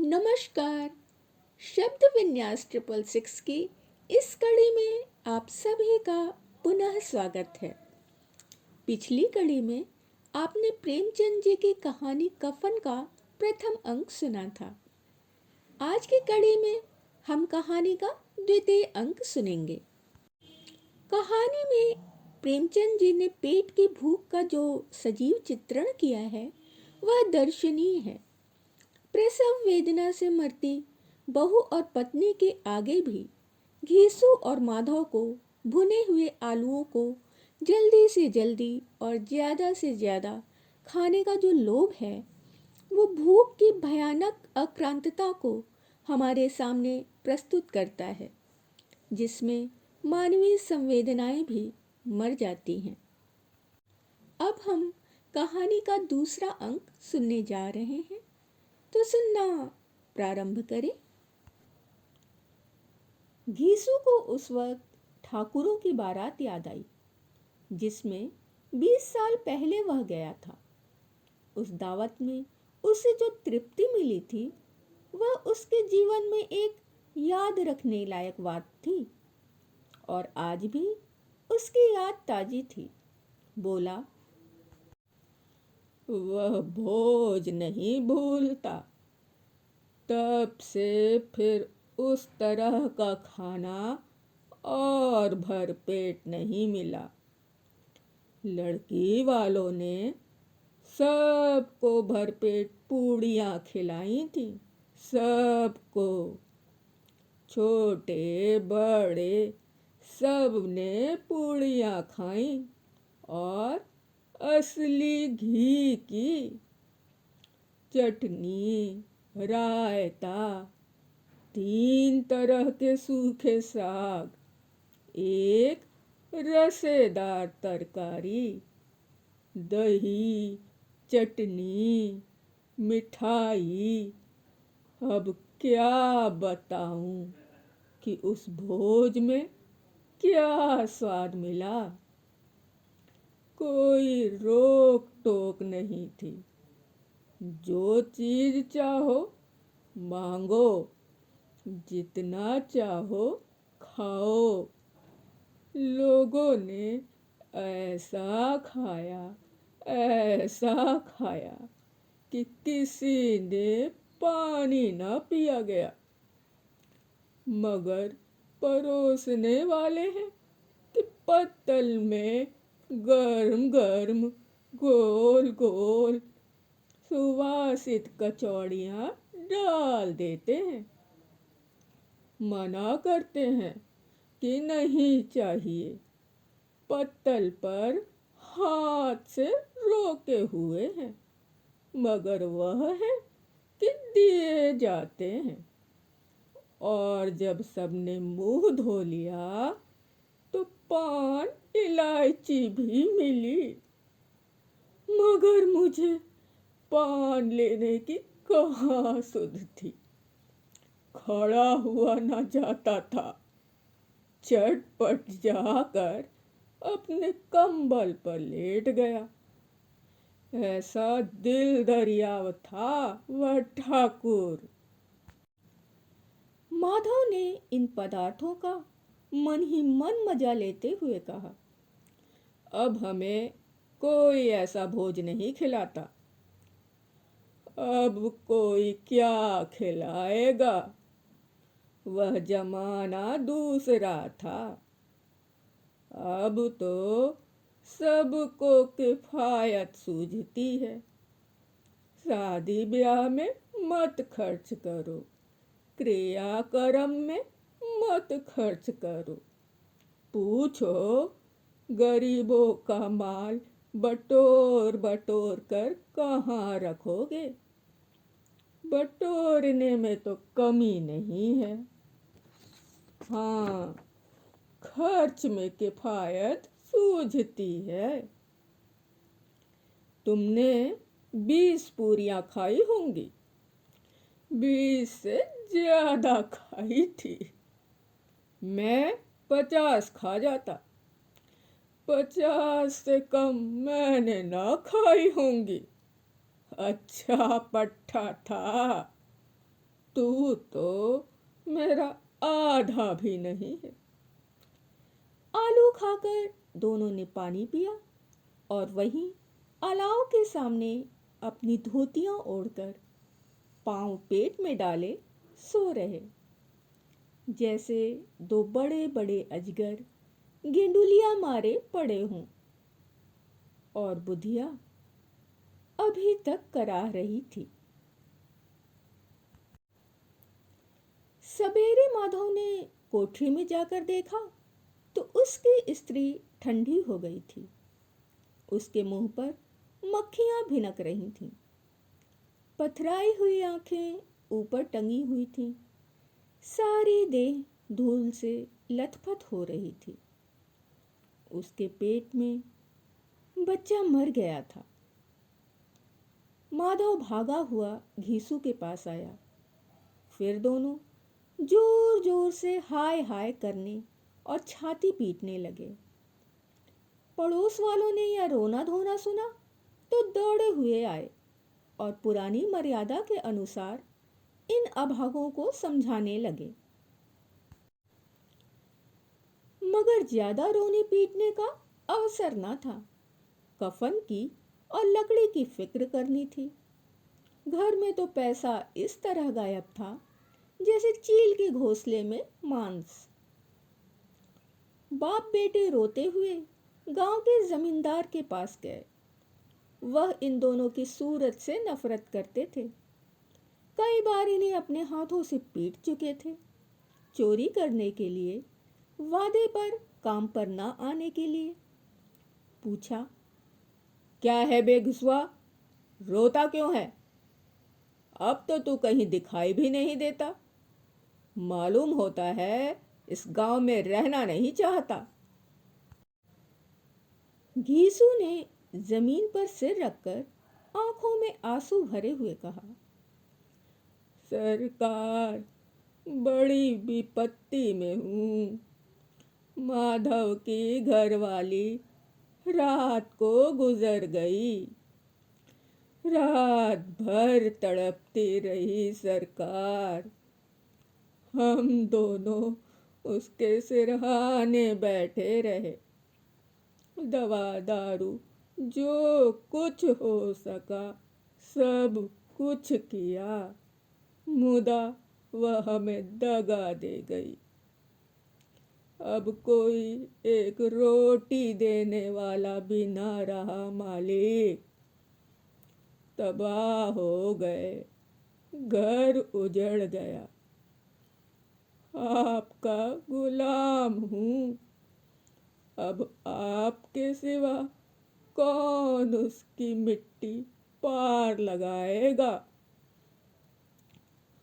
नमस्कार। शब्द विन्यास 666 की इस कड़ी में आप सभी का पुनः स्वागत है। पिछली कड़ी में आपने प्रेमचंद जी की कहानी कफन का प्रथम अंक सुना था। आज की कड़ी में हम कहानी का द्वितीय अंक सुनेंगे। कहानी में प्रेमचंद जी ने पेट की भूख का जो सजीव चित्रण किया है वह दर्शनीय है। प्रसव वेदना से मरती बहू और पत्नी के आगे भी घीसू और माधव को भुने हुए आलूओं को जल्दी से जल्दी और ज़्यादा से ज़्यादा खाने का जो लोभ है वो भूख की भयानक आक्रांतता को हमारे सामने प्रस्तुत करता है, जिसमें मानवीय संवेदनाएं भी मर जाती हैं। अब हम कहानी का दूसरा अंक सुनने जा रहे हैं, तो सुनना प्रारंभ करें। घीसू को उस वक्त ठाकुरों की बारात याद आई जिसमें 20 साल पहले वह गया था। उस दावत में उसे जो तृप्ति मिली थी वह उसके जीवन में एक याद रखने लायक बात थी और आज भी उसकी याद ताजी थी। बोला, वह भोज नहीं भूलता। तब से फिर उस तरह का खाना और भरपेट नहीं मिला। लड़की वालों ने सबको भरपेट पूड़ियाँ खिलाई थी, सबको, छोटे बड़े सब ने पूड़ियाँ खाई और असली घी की। चटनी, रायता, 3 तरह के सूखे साग, एक रसेदार तरकारी, दही, चटनी, मिठाई। अब क्या बताऊं कि उस भोज में क्या स्वाद मिला। कोई रोक टोक नहीं थी। जो चीज चाहो मांगो, जितना चाहो खाओ। लोगों ने ऐसा खाया कि किसी ने पानी न पिया गया। मगर परोसने वाले हैं कि पत्तल में गर्म गर्म गोल गोल सुवासित कचौड़ियाँ डाल देते हैं। मना करते हैं कि नहीं चाहिए। पत्तल पर हाथ से रोके हुए हैं, मगर वह है कि दिए जाते हैं। और जब सबने मुंह धो लिया तो पान इलायची भी मिली, मगर मुझे पान लेने की कहाँ सुध थी। खड़ा हुआ न जाता था। चटपट जाकर अपने कंबल पर लेट गया। ऐसा दिल दरियाव था वह ठाकुर। माधव ने इन पदार्थों का मन ही मन मजा लेते हुए कहा, अब हमें कोई ऐसा भोज नहीं खिलाता। अब कोई क्या खिलाएगा। वह जमाना दूसरा था। अब तो सबको किफायत सूझती है। शादी ब्याह में मत खर्च करो, क्रियाक्रम में मत खर्च करो। पूछो, गरीबों का माल बटोर बटोर कर कहाँ रखोगे। बटोरने में तो कमी नहीं है। हाँ, खर्च में किफायत सूझती है। तुमने 20 पूरियां खाई होंगी। 20 से ज्यादा खाई थी। मैं 50 खा जाता। 50 से कम मैंने ना खाई होंगी। अच्छा पट्ठा था। तू तो मेरा आधा भी नहीं है। आलू खाकर दोनों ने पानी पिया और वहीं अलाव के सामने अपनी धोतियां ओढ़कर पांव पेट में डाले सो रहे, जैसे दो बड़े बड़े अजगर गेंडुलिया मारे पड़े हों। और बुधिया अभी तक कराह रही थी। सवेरे माधव ने कोठरी में जाकर देखा तो उसकी स्त्री ठंडी हो गई थी। उसके मुंह पर मक्खियां भिनक रही थीं। पथराई हुई आंखें ऊपर टंगी हुई थीं। सारी देह धूल से लथपथ हो रही थी। उसके पेट में बच्चा मर गया था। माधव भागा हुआ घीसू के पास आया। फिर दोनों जोर जोर से हाय हाय करने और छाती पीटने लगे। पड़ोस वालों ने यह रोना धोना सुना तो दौड़े हुए आए और पुरानी मर्यादा के अनुसार इन अभागों को समझाने लगे। मगर ज्यादा रोने पीटने का अवसर न था। कफन की और लकड़ी की फिक्र करनी थी। घर में तो पैसा इस तरह गायब था जैसे चील के घोंसले में मांस। बाप बेटे रोते हुए गांव के जमींदार के पास गए। वह इन दोनों की सूरत से नफरत करते थे। कई बार इन्हें अपने हाथों से पीट चुके थे। चोरी करने के लिए, वादे पर काम पर न आने के लिए। पूछा, क्या है बेगुसवा, रोता क्यों है? अब तो तू कहीं दिखाई भी नहीं देता। मालूम होता है इस गांव में रहना नहीं चाहता। घीसू ने जमीन पर सिर रखकर आंखों में आंसू भरे हुए कहा, सरकार, बड़ी विपत्ति में हूँ। माधव की घरवाली रात को गुजर गई। रात भर तड़पती रही सरकार। हम दोनों उसके सिरहाने बैठे रहे। दवा दारू जो कुछ हो सका सब कुछ किया, मुदा वह हमें दगा दे गई। अब कोई एक रोटी देने वाला भी ना रहा मालिक। तबाह हो गए, घर उजड़ गया। आपका गुलाम हूँ। अब आपके सिवा कौन उसकी मिट्टी पार लगाएगा?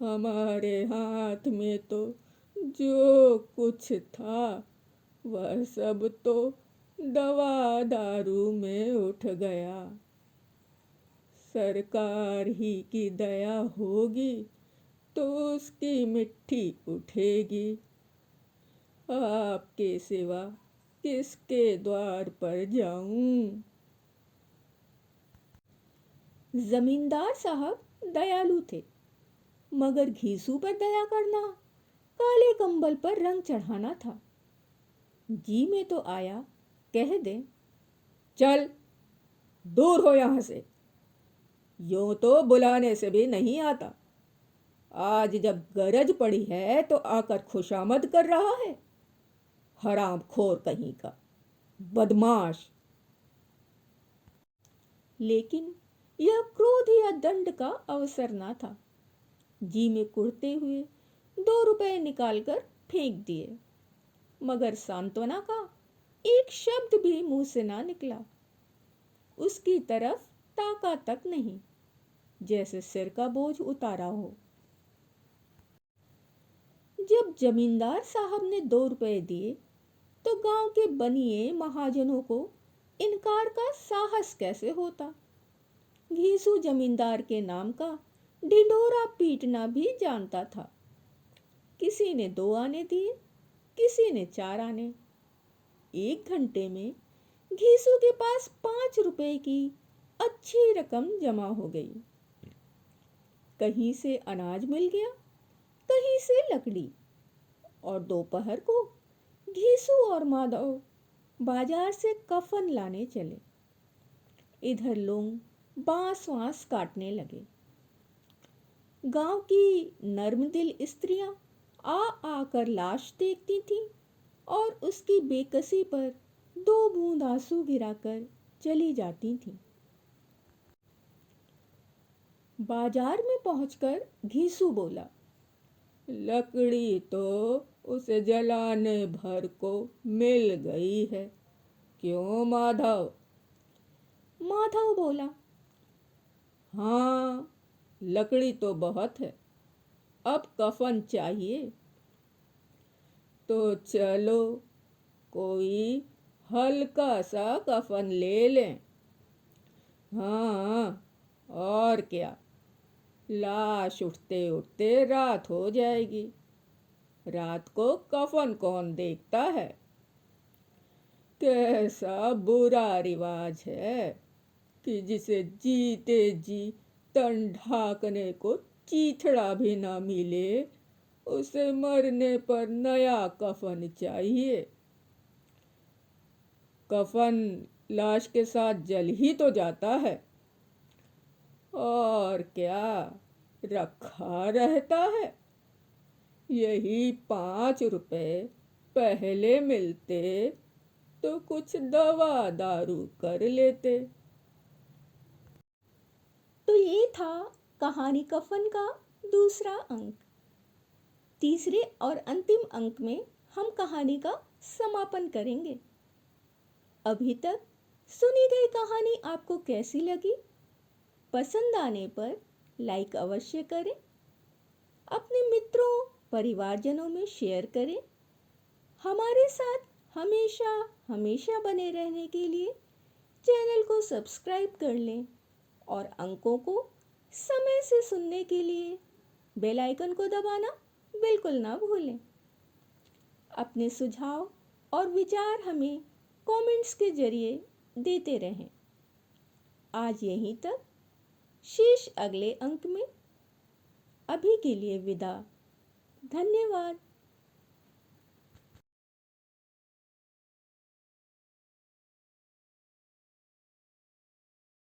हमारे हाथ में तो जो कुछ था वह सब तो दवा दारू में उठ गया। सरकार ही की दया होगी तो उसकी मिट्टी उठेगी। आपके सिवा किसके द्वार पर जाऊं? जमींदार साहब दयालु थे, मगर घीसू पर दया करना काले कंबल पर रंग चढ़ाना था। जी में तो आया कह दे, चल दूर हो यहां से। यूं तो बुलाने से भी नहीं आता। आज जब गरज पड़ी है तो आकर खुशामद कर रहा है। हराम खोर कहीं का, बदमाश। लेकिन यह क्रोध या दंड का अवसर ना था। जी में कुढ़ते हुए 2 रुपए निकालकर फेंक दिए, मगर सांत्वना का एक शब्द भी मुंह से ना निकला। उसकी तरफ ताका तक नहीं, जैसे सिर का बोझ उतारा हो। जब जमींदार साहब ने 2 रुपए दिए तो गांव के बनिए महाजनों को इनकार का साहस कैसे होता। घीसू जमींदार के नाम का ढिंढोरा पीटना भी जानता था। किसी ने 2 आने दिए, किसी ने 4 आने। 1 घंटे में घीसू के पास 5 रुपए की अच्छी रकम जमा हो गई। कहीं से अनाज मिल गया थोड़ी सी लकड़ी। और दोपहर को घीसू और माधव बाजार से कफन लाने चले। इधर लोग बांस वांस काटने लगे। गांव की नर्मदिल स्त्रियां आ आकर लाश देखती थीं और उसकी बेकसी पर 2 बूंद आंसू गिराकर चली जाती थीं। बाजार में पहुंचकर घीसू बोला, लकड़ी तो उसे जलाने भर को मिल गई है, क्यों माधव? माधव बोला, हाँ, लकड़ी तो बहुत है, अब कफन चाहिए। तो चलो कोई हल्का सा कफन ले लें। हाँ, और क्या, लाश उठते उठते रात हो जाएगी। रात को कफन कौन देखता है? कैसा बुरा रिवाज है कि जिसे जीते जी तन ढाकने को चीथड़ा भी ना मिले, उसे मरने पर नया कफन चाहिए। कफन लाश के साथ जल ही तो जाता है, और क्या रखा रहता है। यही 5 रुपए पहले मिलते तो कुछ दवा दारू कर लेते। तो ये था कहानी कफन का दूसरा अंक। तीसरे और अंतिम अंक में हम कहानी का समापन करेंगे। अभी तक सुनी गई कहानी आपको कैसी लगी? पसंद आने पर लाइक अवश्य करें, अपने मित्रों परिवारजनों में शेयर करें। हमारे साथ हमेशा हमेशा बने रहने के लिए चैनल को सब्सक्राइब कर लें और अंकों को समय से सुनने के लिए बेल आइकन को दबाना बिल्कुल ना भूलें। अपने सुझाव और विचार हमें कमेंट्स के जरिए देते रहें। आज यहीं तक, शेष अगले अंक में। अभी के लिए विदा। धन्यवाद।